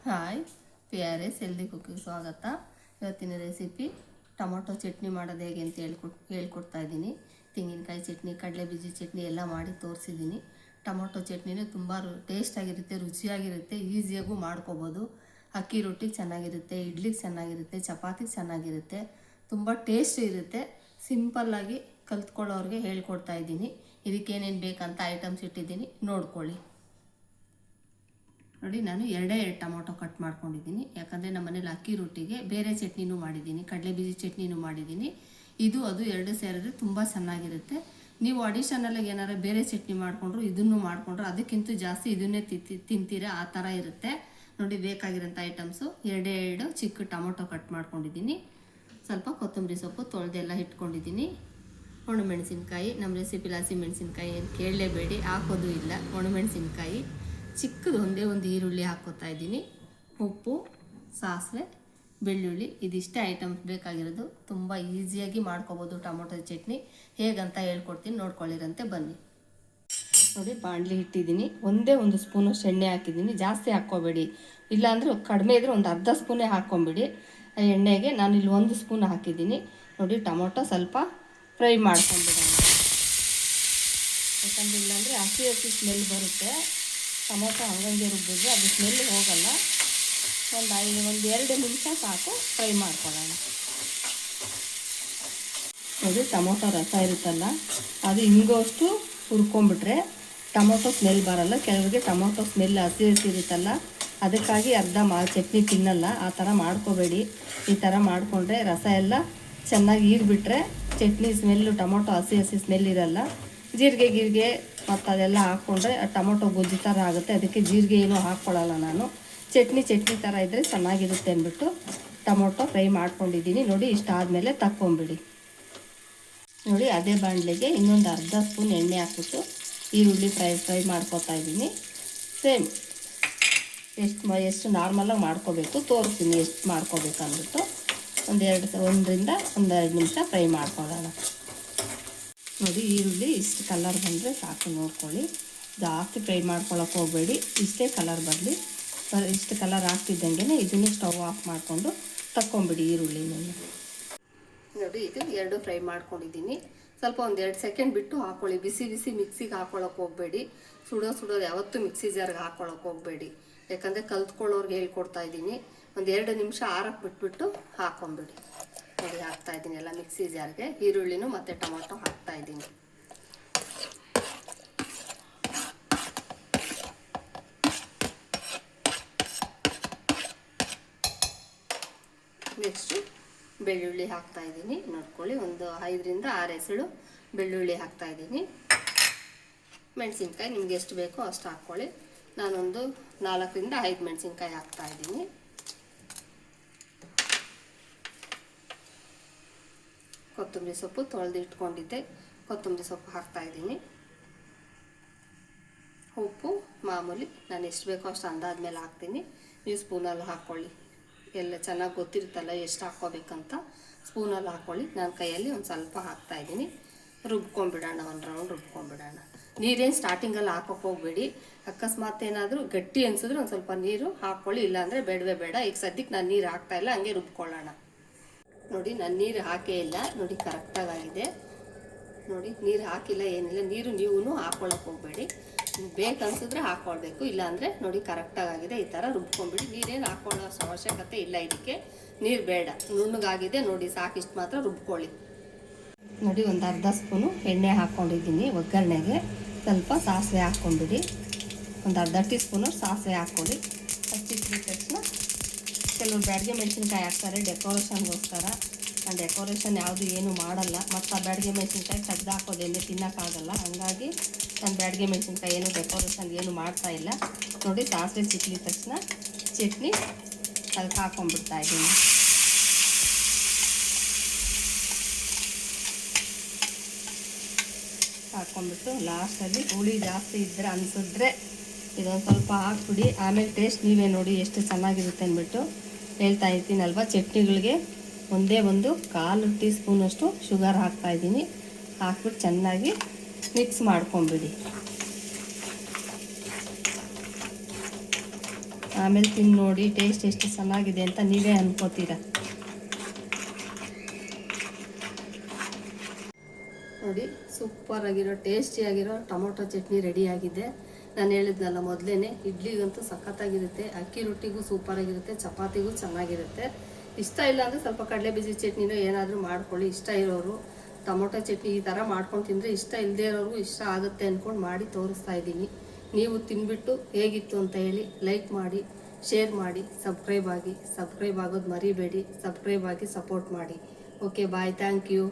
Hi PRS healthy cooking ಸ್ವಾಗತ. ಇವತ್ತಿನ recipe tomato chutney ಮಾಡೋದು ಹೇಗೆ ಅಂತ ಹೇಳ್ಕೊಡ್ತಾ ಇದ್ದೀನಿ. ತೆಂಗಿನಕಾಯಿ ಚಟ್ನಿ, ಕಡಲೆ ಬೀಜ ಚಟ್ನಿ ಎಲ್ಲ ಮಾಡಿ ತೋರಿಸಿದ್ದೀನಿ. ಟೊಮೊಟೊ ಚಟ್ನಿನೂ ತುಂಬ ಟೇಸ್ಟಾಗಿರುತ್ತೆ, ರುಚಿಯಾಗಿರುತ್ತೆ, ಈಸಿಯಾಗೂ ಮಾಡ್ಕೋಬೋದು. ಅಕ್ಕಿ ರೊಟ್ಟಿಗೆ ಚೆನ್ನಾಗಿರುತ್ತೆ, ಇಡ್ಲಿಗೆ ಚೆನ್ನಾಗಿರುತ್ತೆ, ಚಪಾತಿಗೆ ಚೆನ್ನಾಗಿರುತ್ತೆ, ತುಂಬ ಟೇಸ್ಟ್ ಇರುತ್ತೆ. ಸಿಂಪಲ್ಲಾಗಿ ಕಲ್ತ್ಕೊಳ್ಳೋರಿಗೆ ಹೇಳ್ಕೊಡ್ತಾ ಇದ್ದೀನಿ. ಇದಕ್ಕೇನೇನು ಬೇಕಂತ ಐಟಮ್ಸ್ ಇಟ್ಟಿದ್ದೀನಿ, ನೋಡ್ಕೊಳ್ಳಿ. ನೋಡಿ, ನಾನು ಎರಡೇ ಟೊಮೊಟೊ ಕಟ್ ಮಾಡ್ಕೊಂಡಿದ್ದೀನಿ. ಯಾಕಂದರೆ ನಮ್ಮ ಮನೇಲಿ ಅಕ್ಕಿ ರೊಟ್ಟಿಗೆ ಬೇರೆ ಚಟ್ನಿನೂ ಮಾಡಿದ್ದೀನಿ, ಕಡಲೆ ಬೀಜ ಚಟ್ನಿನೂ ಮಾಡಿದ್ದೀನಿ. ಇದು ಅದು ಎರಡು ಸೇರಿದ್ರೆ ತುಂಬ ಚೆನ್ನಾಗಿರುತ್ತೆ. ನೀವು ಅಡಿಷನಲ್ಲಾಗಿ ಏನಾರು ಬೇರೆ ಚಟ್ನಿ ಮಾಡಿಕೊಂಡ್ರು ಇದನ್ನು ಮಾಡಿಕೊಂಡ್ರು ಅದಕ್ಕಿಂತ ಜಾಸ್ತಿ ಇದನ್ನೇ ತಿಂತೀರಾ, ಆ ಥರ ಇರುತ್ತೆ. ನೋಡಿ, ಬೇಕಾಗಿರೋಂಥ ಐಟಮ್ಸು ಎರಡು ಚಿಕ್ಕ ಟೊಮೊಟೊ ಕಟ್ ಮಾಡ್ಕೊಂಡಿದ್ದೀನಿ. ಸ್ವಲ್ಪ ಕೊತ್ತಂಬರಿ ಸೊಪ್ಪು ತೊಳೆದೆಲ್ಲ ಇಟ್ಕೊಂಡಿದ್ದೀನಿ. ಒಣಮೆಣಸಿನ್ಕಾಯಿ, ನಮ್ಮ ರೆಸಿಪಿಲಿ ಹಸಿಮೆಣಸಿನ್ಕಾಯಿ ಏನು ಕೇಳಲೇಬೇಡಿ, ಹಾಕೋದು ಇಲ್ಲ. ಒಣಮೆಣಸಿನ್ಕಾಯಿ ಚಿಕ್ಕದು ಒಂದೇ ಒಂದು ಈರುಳ್ಳಿ ಹಾಕ್ಕೋತಾ ಇದ್ದೀನಿ. ಉಪ್ಪು, ಸಾಸಿವೆ, ಬೆಳ್ಳುಳ್ಳಿ, ಇದಿಷ್ಟೇ ಐಟಮ್ಸ್ ಬೇಕಾಗಿರೋದು. ತುಂಬ ಈಸಿಯಾಗಿ ಮಾಡ್ಕೋಬೋದು ಟೊಮೊಟೊ ಚಟ್ನಿ. ಹೇಗಂತ ಹೇಳ್ಕೊಡ್ತೀನಿ, ನೋಡ್ಕೊಳ್ಳಿರಂತೆ ಬನ್ನಿ. ನೋಡಿ, ಬಾಣಲಿ ಇಟ್ಟಿದ್ದೀನಿ. ಒಂದೇ ಒಂದು ಸ್ಪೂನಷ್ಟು ಎಣ್ಣೆ ಹಾಕಿದ್ದೀನಿ, ಜಾಸ್ತಿ ಹಾಕ್ಕೋಬೇಡಿ. ಇಲ್ಲಾಂದರೆ ಕಡಿಮೆ ಇದ್ದರೆ ಒಂದು ಅರ್ಧ ಸ್ಪೂನೇ ಹಾಕ್ಕೊಂಬಿಡಿ. ಎಣ್ಣೆಗೆ ನಾನು ಇಲ್ಲಿ 1 ಸ್ಪೂನ್ ಹಾಕಿದ್ದೀನಿ. ನೋಡಿ, ಟೊಮೊಟೊ ಸ್ವಲ್ಪ ಫ್ರೈ ಮಾಡ್ಕೊಂಬಿಡೋಣ. ಯಾಕಂದರೆ ಇಲ್ಲಾಂದರೆ ಹಸಿ ಸ್ಮೆಲ್ ಬರುತ್ತೆ. ಟೊಮೊಟೊ ಹಂಗಂಗೆ ರುಬ್ಬಿದ್ರೆ ಅದು ಸ್ಮೆಲ್ ಹೋಗಲ್ಲ. ಒಂದು 2 ನಿಮಿಷ ಸಾಕು ಫ್ರೈ ಮಾಡ್ಕೊಳ್ಳೋಣ. ನೋಡಿ, ಟೊಮೊಟೊ ರಸ ಇರುತ್ತಲ್ಲ ಅದು ಹಿಂಗೋಷ್ಟು ಹುರ್ಕೊಂಬಿಟ್ರೆ ಟೊಮೊಟೊ ಸ್ಮೆಲ್ ಬರಲ್ಲ. ಕೆಲವರಿಗೆ ಟೊಮೊಟೊ ಸ್ಮೆಲ್ ಹಸಿ ಇರುತ್ತಲ್ಲ, ಅದಕ್ಕಾಗಿ ಅರ್ಧ ಚಟ್ನಿ ತಿನ್ನಲ್ಲ. ಆ ಥರ ಮಾಡ್ಕೋಬೇಡಿ. ಈ ಥರ ಮಾಡಿಕೊಂಡ್ರೆ ರಸ ಎಲ್ಲ ಚೆನ್ನಾಗಿ ಹೀರ್ಬಿಟ್ರೆ ಚಟ್ನಿ ಸ್ಮೆಲ್ಲು, ಟೊಮೊಟೊ ಹಸಿ ಸ್ಮೆಲ್ ಇರಲ್ಲ. ಜೀರಿಗೆ ಮತ್ತು ಅದೆಲ್ಲ ಹಾಕ್ಕೊಂಡ್ರೆ ಟೊಮೊಟೊ ಗೊಜ್ಜು ಥರ ಆಗುತ್ತೆ. ಅದಕ್ಕೆ ಜೀರಿಗೆ ಏನೂ ಹಾಕ್ಕೊಳ್ಳಲ್ಲ ನಾನು. ಚಟ್ನಿ ಥರ ಇದ್ದರೆ ಚೆನ್ನಾಗಿರುತ್ತೆ ಅಂದ್ಬಿಟ್ಟು ಟೊಮೊಟೊ ಫ್ರೈ ಮಾಡ್ಕೊಂಡಿದ್ದೀನಿ. ನೋಡಿ, ಇಷ್ಟಾದಮೇಲೆ ತಕ್ಕೊಂಬಿಡಿ. ನೋಡಿ, ಅದೇ ಬಾಣಲೆಗೆ ಇನ್ನೊಂದು ಅರ್ಧ ಸ್ಪೂನ್ ಎಣ್ಣೆ ಹಾಕ್ಬಿಟ್ಟು ಈರುಳ್ಳಿ ಫ್ರೈ ಮಾಡ್ಕೊತಾ ಇದ್ದೀನಿ. ಸೇಮ್ ಎಷ್ಟು ನಾರ್ಮಲಾಗಿ ಮಾಡ್ಕೋಬೇಕು ತೋರಿಸ್ತೀನಿ, ಎಷ್ಟು ಮಾಡ್ಕೋಬೇಕು ಅಂದ್ಬಿಟ್ಟು. 1-2 ನಿಮಿಷ ಫ್ರೈ ಮಾಡ್ಕೊಳ್ಳೋಣ. ನೋಡಿ, ಈರುಳ್ಳಿ ಇಷ್ಟು ಕಲರ್ ಬಂದರೆ ಸಾಕು. ನೋಡ್ಕೊಳ್ಳಿ, ಜಾಸ್ತಿ ಫ್ರೈ ಮಾಡ್ಕೊಳ್ಳೋಕೆ ಹೋಗಬೇಡಿ. ಇಷ್ಟೇ ಕಲರ್ ಬರಲಿ. ಇಷ್ಟು ಕಲರ್ ಆಗ್ತಿದ್ದಂಗೆ ಇದನ್ನು ಸ್ಟವ್ ಆಫ್ ಮಾಡಿಕೊಂಡು ತಕ್ಕೊಂಬಿಡಿ ಈರುಳ್ಳಿನ. ನೋಡಿ, ಇದು 2 ಫ್ರೈ ಮಾಡ್ಕೊಂಡಿದ್ದೀನಿ. ಸ್ವಲ್ಪ 1-2 ಸೆಕೆಂಡ್ ಬಿಟ್ಟು ಹಾಕ್ಕೊಳ್ಳಿ. ಬಿಸಿ ಮಿಕ್ಸಿಗೆ ಹಾಕ್ಕೊಳ್ಳೋಕೆ ಹೋಗಬೇಡಿ. ಸುಡೋದು ಯಾವತ್ತೂ ಮಿಕ್ಸಿ ಜಾರ್ಗೆ ಹಾಕ್ಕೊಳ್ಳೋಕೆ ಹೋಗಬೇಡಿ. ಯಾಕಂದರೆ ಕಲ್ತ್ಕೊಳ್ಳೋರ್ಗೆ ಹೇಳ್ಕೊಡ್ತಾ ಇದ್ದೀನಿ. 1-2 ನಿಮಿಷ ಆರಕ್ಕೆ ಬಿಟ್ಬಿಟ್ಟು ಹಾಕ್ಕೊಂಬಿಡಿ. ನೋಡಿ, ಹಾಕ್ತಾಯಿದ್ದೀನಿ ಎಲ್ಲ ಮಿಕ್ಸಿ ಜಾರ್ಗೆ. ಈರುಳ್ಳಿನೂ ಮತ್ತು ಟೊಮೊಟೊ ಹಾಕ್ತಾಯಿದ್ದೀನಿ. ನೆಕ್ಸ್ಟು ಬೆಳ್ಳುಳ್ಳಿ ಹಾಕ್ತಾಯಿದ್ದೀನಿ. ನೋಡ್ಕೊಳ್ಳಿ, ಒಂದು 5-6 ಎಸಳು ಬೆಳ್ಳುಳ್ಳಿ ಹಾಕ್ತಾಯಿದ್ದೀನಿ. ಮೆಣಸಿನ್ಕಾಯಿ ನಿಮ್ಗೆ ಎಷ್ಟು ಬೇಕೋ ಅಷ್ಟು ಹಾಕ್ಕೊಳ್ಳಿ. ನಾನೊಂದು 4-5 ಮೆಣಸಿನ್ಕಾಯಿ ಹಾಕ್ತಾಯಿದ್ದೀನಿ. ಕೊತ್ತಂಬರಿ ಸೊಪ್ಪು ತೊಳೆದು ಇಟ್ಕೊಂಡಿದ್ದೆ, ಕೊತ್ತಂಬರಿ ಸೊಪ್ಪು ಹಾಕ್ತಾಯಿದ್ದೀನಿ. ಉಪ್ಪು ಮಾಮೂಲಿ ನಾನು ಎಷ್ಟು ಬೇಕೋ ಅಷ್ಟು ಅಂದಾದ್ಮೇಲೆ ಹಾಕ್ತೀನಿ. ನೀವು ಸ್ಪೂನಲ್ಲಿ ಹಾಕ್ಕೊಳ್ಳಿ. ಎಲ್ಲ ಚೆನ್ನಾಗಿ ಗೊತ್ತಿರುತ್ತಲ್ಲ ಎಷ್ಟು ಹಾಕ್ಕೋಬೇಕಂತ. ಸ್ಪೂನಲ್ಲಿ ಹಾಕ್ಕೊಳ್ಳಿ. ನಾನು ಕೈಯಲ್ಲಿ ಒಂದು ಸ್ವಲ್ಪ ಹಾಕ್ತಾಯಿದ್ದೀನಿ. ರುಬ್ಕೊಂಡ್ಬಿಡೋಣ, ಒಂದು ರೌಂಡ್ ರುಬ್ಕೊಂಡ್ಬಿಡೋಣ. ನೀರೇನು ಸ್ಟಾರ್ಟಿಂಗಲ್ಲಿ ಹಾಕೋಕೆ ಹೋಗಬೇಡಿ. ಅಕಸ್ಮಾತ್ ಏನಾದರೂ ಗಟ್ಟಿ ಅನಿಸಿದ್ರೆ ಒಂದು ಸ್ವಲ್ಪ ನೀರು ಹಾಕ್ಕೊಳ್ಳಿ. ಇಲ್ಲಾಂದರೆ ಬೇಡ. ಈಗ ಸದ್ಯಕ್ಕೆ ನಾನು ನೀರು ಹಾಕ್ತಾಯಿಲ್ಲ, ಹಂಗೆ ರುಬ್ಕೊಳ್ಳೋಣ. ನೋಡಿ, ನಾನು ನೀರು ಹಾಕೇ ಇಲ್ಲ. ನೋಡಿ, ಕರೆಕ್ಟಾಗಿದೆ. ನೋಡಿ, ನೀರು ಹಾಕಿಲ್ಲ, ಏನಿಲ್ಲ. ನೀರು ನೀವು ಹಾಕ್ಕೊಳ್ಳೋಕೆ ಹೋಗಬೇಡಿ. ಬೇಕನ್ಸಿದ್ರೆ ಹಾಕ್ಕೊಳ್ಬೇಕು, ಇಲ್ಲಾಂದರೆ ನೋಡಿ ಕರೆಕ್ಟಾಗಿದೆ. ಈ ಥರ ರುಬ್ಕೊಂಡ್ಬಿಡಿ. ನೀರೇನು ಹಾಕ್ಕೊಳ್ಳೋ ಅವಶ್ಯಕತೆ ಇಲ್ಲ. ಇದಕ್ಕೆ ನೀರು ಬೇಡ, ನುಣ್ಣಗಾಗಿದೆ. ನೋಡಿ, ಸಾಕಿಷ್ಟು ಮಾತ್ರ ರುಬ್ಕೊಳ್ಳಿ. ನೋಡಿ, ಒಂದು ಅರ್ಧ ಸ್ಪೂನು ಎಣ್ಣೆ ಹಾಕ್ಕೊಂಡಿದ್ದೀನಿ ಒಗ್ಗರಣೆಗೆ. ಸ್ವಲ್ಪ ಸಾಸಿವೆ ಹಾಕ್ಕೊಂಬಿಡಿ. ಒಂದು ಅರ್ಧ ಟೀ ಸ್ಪೂನು ಸಾಸಿವೆ ಹಾಕ್ಕೊಳ್ಳಿ. ಹಚ್ಚಿಟ್ಟಿದ ತಕ್ಷಣ ಕೆಲವರು ಬ್ಯಾಡಿಗೆ ಮೆಣಸಿನ್ಕಾಯಿ ಹಾಕ್ತಾರೆ ಡೆಕೋರೇಷನ್ಗೋಸ್ಕರ. ನಾನು ಡೆಕೋರೇಷನ್ ಯಾವುದು ಏನು ಮಾಡಲ್ಲ. ಮತ್ತು ಆ ಬ್ಯಾಡಿಗೆ ಮೆಣಸಿನ್ಕಾಯಿ ತೆಗ್ದು ಹಾಕೋದೇನೆ ತಿನ್ನೋಕ್ಕಾಗಲ್ಲ. ಹಂಗಾಗಿ ನಾನು ಬ್ಯಾಡಿಗೆ ಮೆಣಸಿನ್ಕಾಯಿ ಏನು ಡೆಕೋರೇಷನ್ ಏನು ಮಾಡ್ತಾಯಿಲ್ಲ. ನೋಡಿ, ಸಾಸಿವೆ ಸಿಕ್ಕಿದ ತಕ್ಷಣ ಚಟ್ನಿ ಅದಕ್ಕೆ ಹಾಕ್ಕೊಂಡ್ಬಿಡ್ತಾಯಿದ್ದೀನಿ. ಹಾಕ್ಕೊಂಡ್ಬಿಟ್ಟು ಲಾಸ್ಟಲ್ಲಿ ಹುಳಿ ಜಾಸ್ತಿ ಇದ್ದರೆ ಅನಿಸಿದ್ರೆ ಇದೊಂದು ಸ್ವಲ್ಪ ಹಾಕ್ಬಿಡಿ. ಆಮೇಲೆ ಟೇಸ್ಟ್ ನೀವೇ ನೋಡಿ ಎಷ್ಟು ಚೆನ್ನಾಗಿರುತ್ತೆ ಅಂದ್ಬಿಟ್ಟು ಹೇಳ್ತಾ ಇರ್ತೀನಲ್ವ. ಚಟ್ನಿಗಳಿಗೆ ಒಂದೇ ಒಂದು 1/4 ಟೀ ಸ್ಪೂನಷ್ಟು ಶುಗರ್ ಹಾಕ್ತಾಯಿದ್ದೀನಿ. ಹಾಕ್ಬಿಟ್ಟು ಚೆನ್ನಾಗಿ ಮಿಕ್ಸ್ ಮಾಡ್ಕೊಂಬಿಡಿ. ಆಮೇಲೆ ತಿಂದು ನೋಡಿ ಟೇಸ್ಟ್ ಎಷ್ಟು ಚೆನ್ನಾಗಿದೆ ಅಂತ ನೀವೇ ಅನ್ಕೋತೀರ. ನೋಡಿ, ಸೂಪರಾಗಿರೋ ಟೇಸ್ಟಿಯಾಗಿರೋ ಟೊಮೊಟೊ ಚಟ್ನಿ ರೆಡಿಯಾಗಿದೆ. ನಾನು ಹೇಳಿದ್ನಲ್ಲ ಮೊದಲೇ, ಇಡ್ಲಿಗಂತೂ ಸಖತ್ತಾಗಿರುತ್ತೆ, ಅಕ್ಕಿ ರೊಟ್ಟಿಗೂ ಸೂಪರಾಗಿರುತ್ತೆ, ಚಪಾತಿಗೂ ಚೆನ್ನಾಗಿರುತ್ತೆ. ಇಷ್ಟ ಇಲ್ಲ ಅಂದರೆ ಸ್ವಲ್ಪ ಕಡಲೆ ಬೀಜ ಚಟ್ನಿನೋ ಏನಾದರೂ ಮಾಡ್ಕೊಳ್ಳಿ. ಇಷ್ಟ ಇರೋರು ಟೊಮೊಟೊ ಚಟ್ನಿ ಈ ಥರ ಮಾಡ್ಕೊಂಡು ತಿಂದರೆ ಇಷ್ಟ ಇಲ್ಲದೇ ಇರೋರಿಗೂ ಇಷ್ಟ ಆಗುತ್ತೆ ಅಂದ್ಕೊಂಡು ಮಾಡಿ ತೋರಿಸ್ತಾ ಇದ್ದೀನಿ. ನೀವು ತಿಂದ್ಬಿಟ್ಟು ಹೇಗಿತ್ತು ಅಂತ ಹೇಳಿ ಲೈಕ್ ಮಾಡಿ, ಶೇರ್ ಮಾಡಿ, ಸಬ್ಸ್ಕ್ರೈಬ್ ಆಗೋದು ಮರಿಬೇಡಿ. ಸಬ್ಸ್ಕ್ರೈಬ್ ಆಗಿ ಸಪೋರ್ಟ್ ಮಾಡಿ. Okay, bye, thank you.